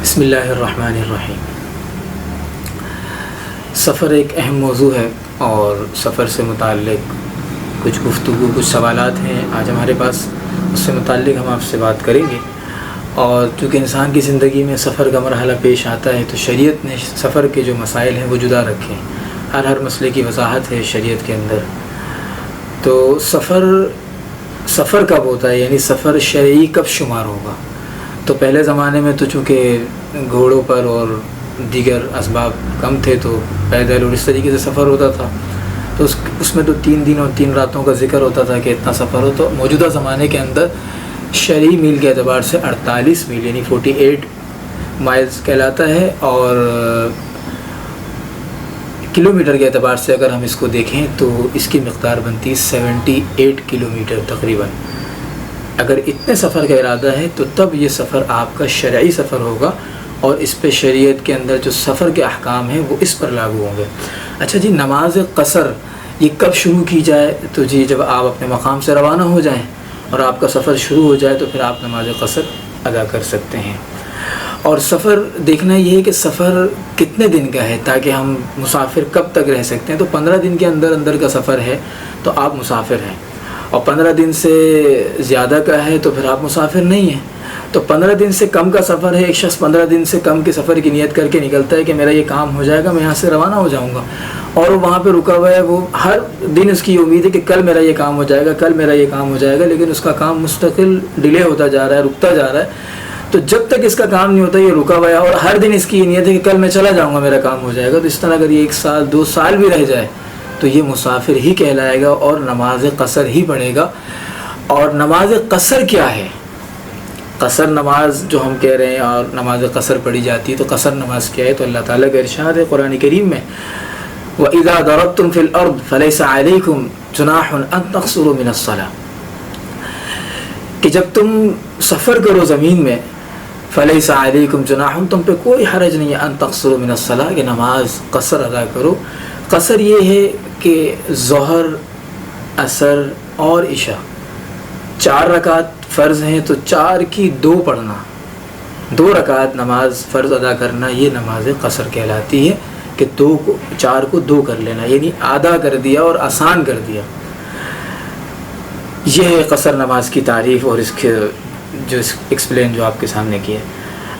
بسم اللہ الرحمن الرحیم۔ سفر ایک اہم موضوع ہے اور سفر سے متعلق کچھ گفتگو، کچھ سوالات ہیں آج ہمارے پاس، اس سے متعلق ہم آپ سے بات کریں گے۔ اور چونکہ انسان کی زندگی میں سفر کا مرحلہ پیش آتا ہے تو شریعت نے سفر کے جو مسائل ہیں وہ جدا رکھے ہیں، ہر مسئلے کی وضاحت ہے شریعت کے اندر۔ تو سفر کب ہوتا ہے، یعنی سفر شرعی کب شمار ہوگا؟ تو پہلے زمانے میں تو چونکہ گھوڑوں پر اور دیگر اسباب کم تھے تو پیدل اور اس طریقے سے سفر ہوتا تھا، تو اس میں تو 3 دن اور 3 راتوں کا ذکر ہوتا تھا کہ اتنا سفر ہو۔ تو موجودہ زمانے کے اندر شرعی میل کے اعتبار سے 48 میل یعنی 48 مائلز کہلاتا ہے، اور کلومیٹر کے اعتبار سے اگر ہم اس کو دیکھیں تو اس کی مقدار بنتی 78 کلومیٹر تقریباً۔ اگر اتنے سفر کا ارادہ ہے تو تب یہ سفر آپ کا شرعی سفر ہوگا، اور اس پہ شریعت کے اندر جو سفر کے احکام ہیں وہ اس پر لاگو ہوں گے۔ اچھا جی، نماز قصر یہ کب شروع کی جائے؟ تو جی جب آپ اپنے مقام سے روانہ ہو جائیں اور آپ کا سفر شروع ہو جائے تو پھر آپ نماز قصر ادا کر سکتے ہیں۔ اور سفر دیکھنا یہ ہے کہ سفر کتنے دن کا ہے، تاکہ ہم مسافر کب تک رہ سکتے ہیں۔ تو 15 دن کے اندر کا سفر ہے تو آپ مسافر ہیں، اور 15 دن سے زیادہ کا ہے تو پھر آپ مسافر نہیں ہیں۔ تو 15 دن سے کم کا سفر ہے، ایک شخص 15 دن سے کم کے سفر کی نیت کر کے نکلتا ہے کہ میرا یہ کام ہو جائے گا، میں یہاں سے روانہ ہو جاؤں گا، اور وہ وہاں پہ رکا ہوا ہے، وہ ہر دن اس کی امید ہے کہ کل میرا یہ کام ہو جائے گا، کل میرا یہ کام ہو جائے گا، لیکن اس کا کام مستقل ڈیلے ہوتا جا رہا ہے، رکتا جا رہا ہے۔ تو جب تک اس کا کام نہیں ہوتا یہ رکا ہوا ہے، اور ہر دن اس کی یہ نیت ہے کہ کل میں چلا جاؤں گا، میرا کام ہو جائے گا، تو اس طرح اگر یہ 1 سال 2 سال بھی رہ جائے تو یہ مسافر ہی کہلائے گا اور نماز قصر ہی پڑھے گا۔ اور نماز قصر کیا ہے؟ قصر نماز جو ہم کہہ رہے ہیں اور نماز قصر پڑھی جاتی ہے، تو قصر نماز کیا ہے؟ تو اللہ تعالیٰ کا ارشاد ہے قرآن کریم میں، وَإِذَا ضَرَبْتُمْ فِي الْأَرْضِ فَلَيْسَ عَلَيْكُمْ جُنَاحٌ أَن تَقْصُرُوا مِنَ الصَّلَاةِ، کہ جب تم سفر کرو زمین میں، فَلَيْسَ عَلَيْكُمْ جُنَاحٌ، تم پہ کوئی حرج نہیں ہے، أَن تَقْصُرُوا مِنَ الصَّلَاةِ، کہ نماز قصر ادا کرو۔ قصر یہ ہے کہ ظہر، عصر اور عشاء 4 رکعت فرض ہیں تو 4 کی 2 پڑھنا، 2 رکعت نماز فرض ادا کرنا، یہ نماز قصر کہلاتی ہے، کہ 4 کو 2 کر لینا، یعنی آدھا کر دیا اور آسان کر دیا۔ یہ ہے قصر نماز کی تعریف اور اس کے جو ایکسپلین جو آپ کے سامنے کی ہے۔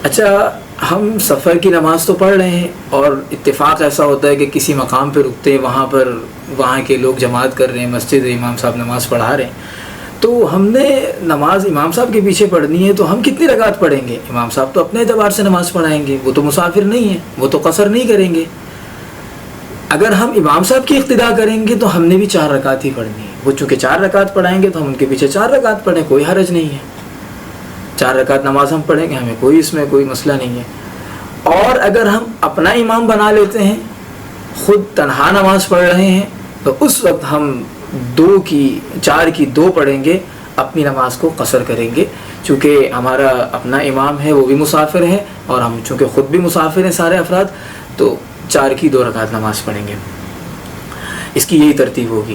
اچھا، ہم سفر کی نماز تو پڑھ رہے ہیں، اور اتفاق ایسا ہوتا ہے کہ کسی مقام پہ رکتے ہیں، وہاں کے لوگ جماعت کر رہے ہیں، مسجد امام صاحب نماز پڑھا رہے ہیں، تو ہم نے نماز امام صاحب کے پیچھے پڑھنی ہے، تو ہم کتنی رکعت پڑھیں گے؟ امام صاحب تو اپنے اعتبار سے نماز پڑھائیں گے، وہ تو مسافر نہیں ہیں، وہ تو قصر نہیں کریں گے۔ اگر ہم امام صاحب کی اقتداء کریں گے تو ہم نے بھی 4 رکعت ہی پڑھنی ہے، وہ چونکہ 4 رکعت پڑھائیں گے تو ہم ان کے پیچھے 4 رکعت پڑھیں، کوئی حرج نہیں ہے، 4 رکعت نماز ہم پڑھیں گے، ہمیں اس میں کوئی مسئلہ نہیں ہے۔ اور اگر ہم اپنا امام بنا لیتے ہیں، خود تنہا نماز پڑھ رہے ہیں، تو اس وقت ہم 4 کی 2 پڑھیں گے، اپنی نماز کو قصر کریں گے، چونکہ ہمارا اپنا امام ہے، وہ بھی مسافر ہے، اور ہم چونکہ خود بھی مسافر ہیں سارے افراد، تو 4 کی 2 رکعت نماز پڑھیں گے۔ اس کی یہی ترتیب ہوگی۔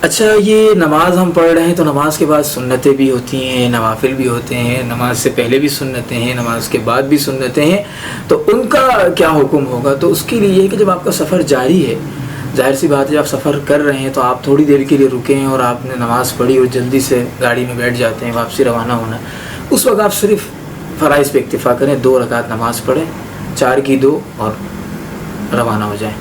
اچھا، یہ نماز ہم پڑھ رہے ہیں تو نماز کے بعد سنتیں بھی ہوتی ہیں، نوافل بھی ہوتے ہیں، نماز سے پہلے بھی سنتیں ہیں، نماز کے بعد بھی سنتیں ہیں، تو ان کا کیا حکم ہوگا؟ تو اس کے لیے یہ کہ جب آپ کا سفر جاری ہے، ظاہر سی بات ہے، آپ سفر کر رہے ہیں تو آپ تھوڑی دیر کے لیے رکیں اور آپ نے نماز پڑھی اور جلدی سے گاڑی میں بیٹھ جاتے ہیں، واپسی روانہ ہونا، اس وقت آپ صرف فرائض پہ اکتفا کریں، 2 رکعت نماز پڑھیں، 4 کی 2 اور روانہ ہو جائیں۔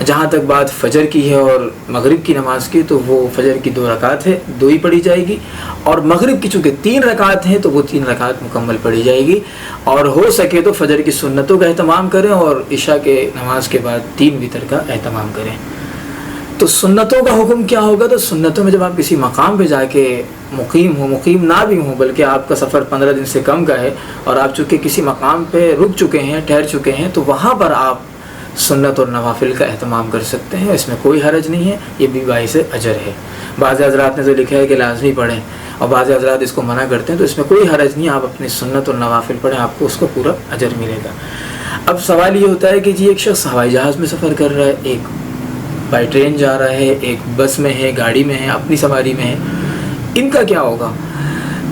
جہاں تک بات فجر کی ہے اور مغرب کی نماز کی، تو وہ فجر کی 2 رکعت ہے، 2 ہی پڑھی جائے گی، اور مغرب کی چونکہ 3 رکعت ہیں تو وہ 3 رکعت مکمل پڑھی جائے گی، اور ہو سکے تو فجر کی سنتوں کا اہتمام کریں اور عشاء کے نماز کے بعد 3 وتر کا اہتمام کریں۔ تو سنتوں کا حکم کیا ہوگا؟ تو سنتوں میں جب آپ کسی مقام پہ جا کے مقیم نہ بھی ہوں، بلکہ آپ کا سفر 15 دن سے کم کا ہے اور آپ چونکہ کسی مقام پہ رک چکے ہیں، ٹھہر چکے ہیں، تو وہاں پر آپ سنت اور نوافل کا اہتمام کر سکتے ہیں، اس میں کوئی حرج نہیں ہے، یہ بھی باعث اجر ہے۔ بعض حضرات نے تو لکھا ہے کہ لازمی پڑھیں، اور بعض حضرات اس کو منع کرتے ہیں، تو اس میں کوئی حرج نہیں، آپ اپنی سنت اور نوافل پڑھیں، آپ کو اس کو پورا اجر ملے گا۔ اب سوال یہ ہوتا ہے کہ جی ایک شخص ہوائی جہاز میں سفر کر رہا ہے، ایک بائی ٹرین جا رہا ہے، ایک بس میں ہے، گاڑی میں ہے، اپنی سواری میں ہے، ان کا کیا ہوگا؟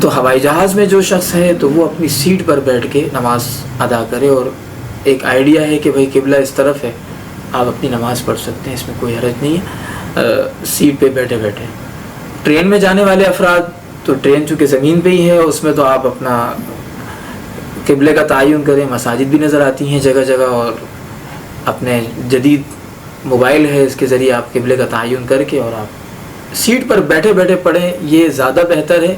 تو ہوائی جہاز میں جو شخص ہے تو وہ اپنی سیٹ پر بیٹھ کے نماز ادا کرے، اور ایک آئیڈیا ہے کہ بھائی قبلہ اس طرف ہے، آپ اپنی نماز پڑھ سکتے ہیں، اس میں کوئی حرج نہیں ہے سیٹ پہ بیٹھے بیٹھے۔ ٹرین میں جانے والے افراد تو ٹرین چونکہ زمین پہ ہی ہے، اس میں تو آپ اپنا قبلے کا تعین کریں، مساجد بھی نظر آتی ہیں جگہ جگہ، اور اپنے جدید موبائل ہے اس کے ذریعے آپ قبلے کا تعین کر کے اور آپ سیٹ پر بیٹھے بیٹھے پڑھیں، یہ زیادہ بہتر ہے۔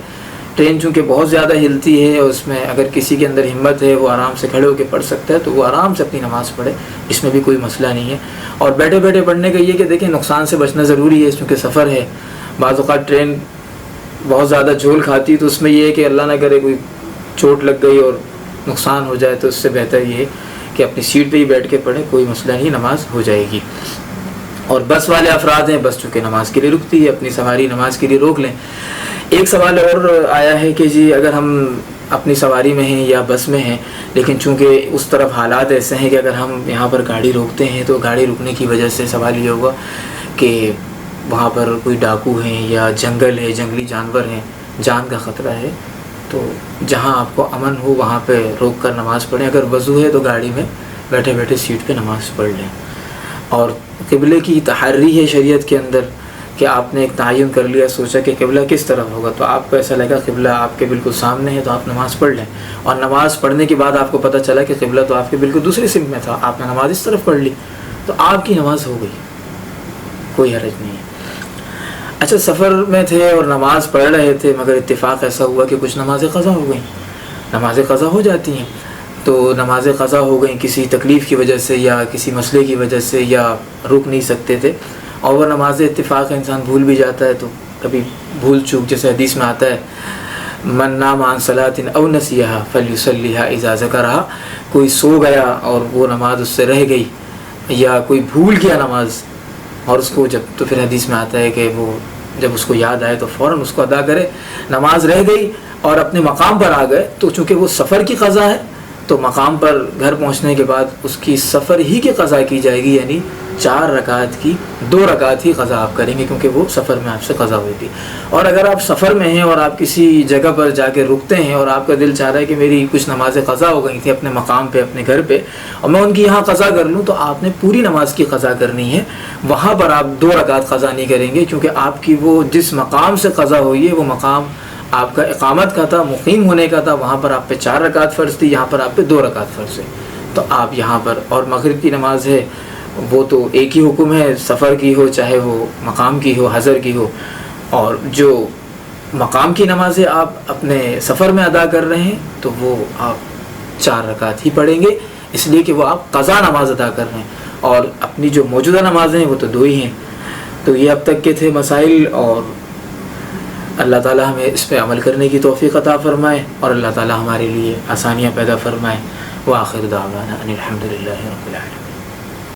ٹرین چونکہ بہت زیادہ ہلتی ہے، اس میں اگر کسی کے اندر ہمت ہے وہ آرام سے کھڑے ہو کے پڑھ سکتا ہے تو وہ آرام سے اپنی نماز پڑھے، اس میں بھی کوئی مسئلہ نہیں ہے۔ اور بیٹھے بیٹھے پڑھنے کا یہ کہ دیکھیں نقصان سے بچنا ضروری ہے، چونکہ سفر ہے، بعض اوقات ٹرین بہت زیادہ جھول کھاتی ہے، تو اس میں یہ ہے کہ اللہ نہ کرے کوئی چوٹ لگ گئی اور نقصان ہو جائے، تو اس سے بہتر یہ ہے کہ اپنی سیٹ پہ ہی بیٹھ کے پڑھیں، کوئی مسئلہ نہیں، نماز ہو جائے گی۔ اور بس والے افراد ہیں، بس چونکہ نماز کے لیے رکتی ہے، اپنی سواری نماز کے لیے روک لیں۔ ایک سوال اور آیا ہے کہ جی اگر ہم اپنی سواری میں ہیں یا بس میں ہیں، لیکن چونکہ اس طرف حالات ایسے ہیں کہ اگر ہم یہاں پر گاڑی روکتے ہیں تو گاڑی رکنے کی وجہ سے سوال یہ ہوگا کہ وہاں پر کوئی ڈاکو ہیں یا جنگل ہے، جنگلی جانور ہیں، جان کا خطرہ ہے، تو جہاں آپ کو امن ہو وہاں پہ روک کر نماز پڑھیں۔ اگر وضو ہے تو گاڑی میں بیٹھے بیٹھے سیٹ پہ نماز پڑھ لیں۔ اور قبلے کی تحری ہے شریعت کے اندر کہ آپ نے ایک تعین کر لیا، سوچا کہ قبلہ کس طرف ہوگا، تو آپ کو ایسا لگا قبلہ آپ کے بالکل سامنے ہے تو آپ نماز پڑھ لیں، اور نماز پڑھنے کے بعد آپ کو پتہ چلا کہ قبلہ تو آپ کے بالکل دوسری سمت میں تھا، آپ نے نماز اس طرف پڑھ لی، تو آپ کی نماز ہو گئی، کوئی حرج نہیں ہے۔ اچھا، سفر میں تھے اور نماز پڑھ رہے تھے، مگر اتفاق ایسا ہوا کہ کچھ نمازیں قضا ہو گئیں۔ نمازیں قضا ہو جاتی ہیں، تو نمازیں قضا ہو گئیں کسی تکلیف کی وجہ سے یا کسی مسئلے کی وجہ سے، یا رک نہیں سکتے تھے، اور وہ نمازیں اتفاق انسان بھول بھی جاتا ہے، تو کبھی بھول چوک، جیسے حدیث میں آتا ہے من نام عن صلاۃ او نسیھا فلیصلیھا اذا ذکرھا، کوئی سو گیا اور وہ نماز اس سے رہ گئی، یا کوئی بھول گیا نماز اور اس کو تو پھر حدیث میں آتا ہے کہ وہ جب اس کو یاد آئے تو فوراً اس کو ادا کرے۔ نماز رہ گئی اور اپنے مقام پر آ گئے، تو چونکہ وہ سفر کی قضا ہے تو مقام پر گھر پہنچنے کے بعد اس کی سفر ہی کی قضا کی جائے گی، یعنی 4 رکعت کی 2 رکعت ہی قضا آپ کریں گے، کیونکہ وہ سفر میں آپ سے قضا ہوئی تھی۔ اور اگر آپ سفر میں ہیں اور آپ کسی جگہ پر جا کے رکتے ہیں اور آپ کا دل چاہ رہا ہے کہ میری کچھ نمازیں قضا ہو گئی تھیں اپنے مقام پہ، اپنے گھر پہ، اور میں ان کی یہاں قضا کر لوں، تو آپ نے پوری نماز کی قضا کرنی ہے، وہاں پر آپ 2 رکعت قضا نہیں کریں گے، کیونکہ آپ کی وہ جس مقام سے قضا ہوئی ہے وہ مقام آپ کا اقامت کا تھا، مقیم ہونے کا تھا، وہاں پر آپ پہ 4 رکعت فرض تھی، یہاں پر آپ پہ 2 رکعت فرض ہے، تو آپ یہاں پر، اور مغرب کی نماز ہے وہ تو ایک ہی حکم ہے، سفر کی ہو چاہے وہ مقام کی ہو، حضر کی ہو، اور جو مقام کی نمازیں آپ اپنے سفر میں ادا کر رہے ہیں تو وہ آپ 4 رکعت ہی پڑھیں گے، اس لیے کہ وہ آپ قضا نماز ادا کر رہے ہیں، اور اپنی جو موجودہ نمازیں ہیں وہ تو 2 ہی ہیں۔ تو یہ اب تک کے تھے مسائل، اور اللہ تعالیٰ ہمیں اس پہ عمل کرنے کی توفیق عطا فرمائے، اور اللہ تعالیٰ ہمارے لیے آسانیاں پیدا فرمائے۔ وآخر دعوانا ان الحمد للہ رب العالمین۔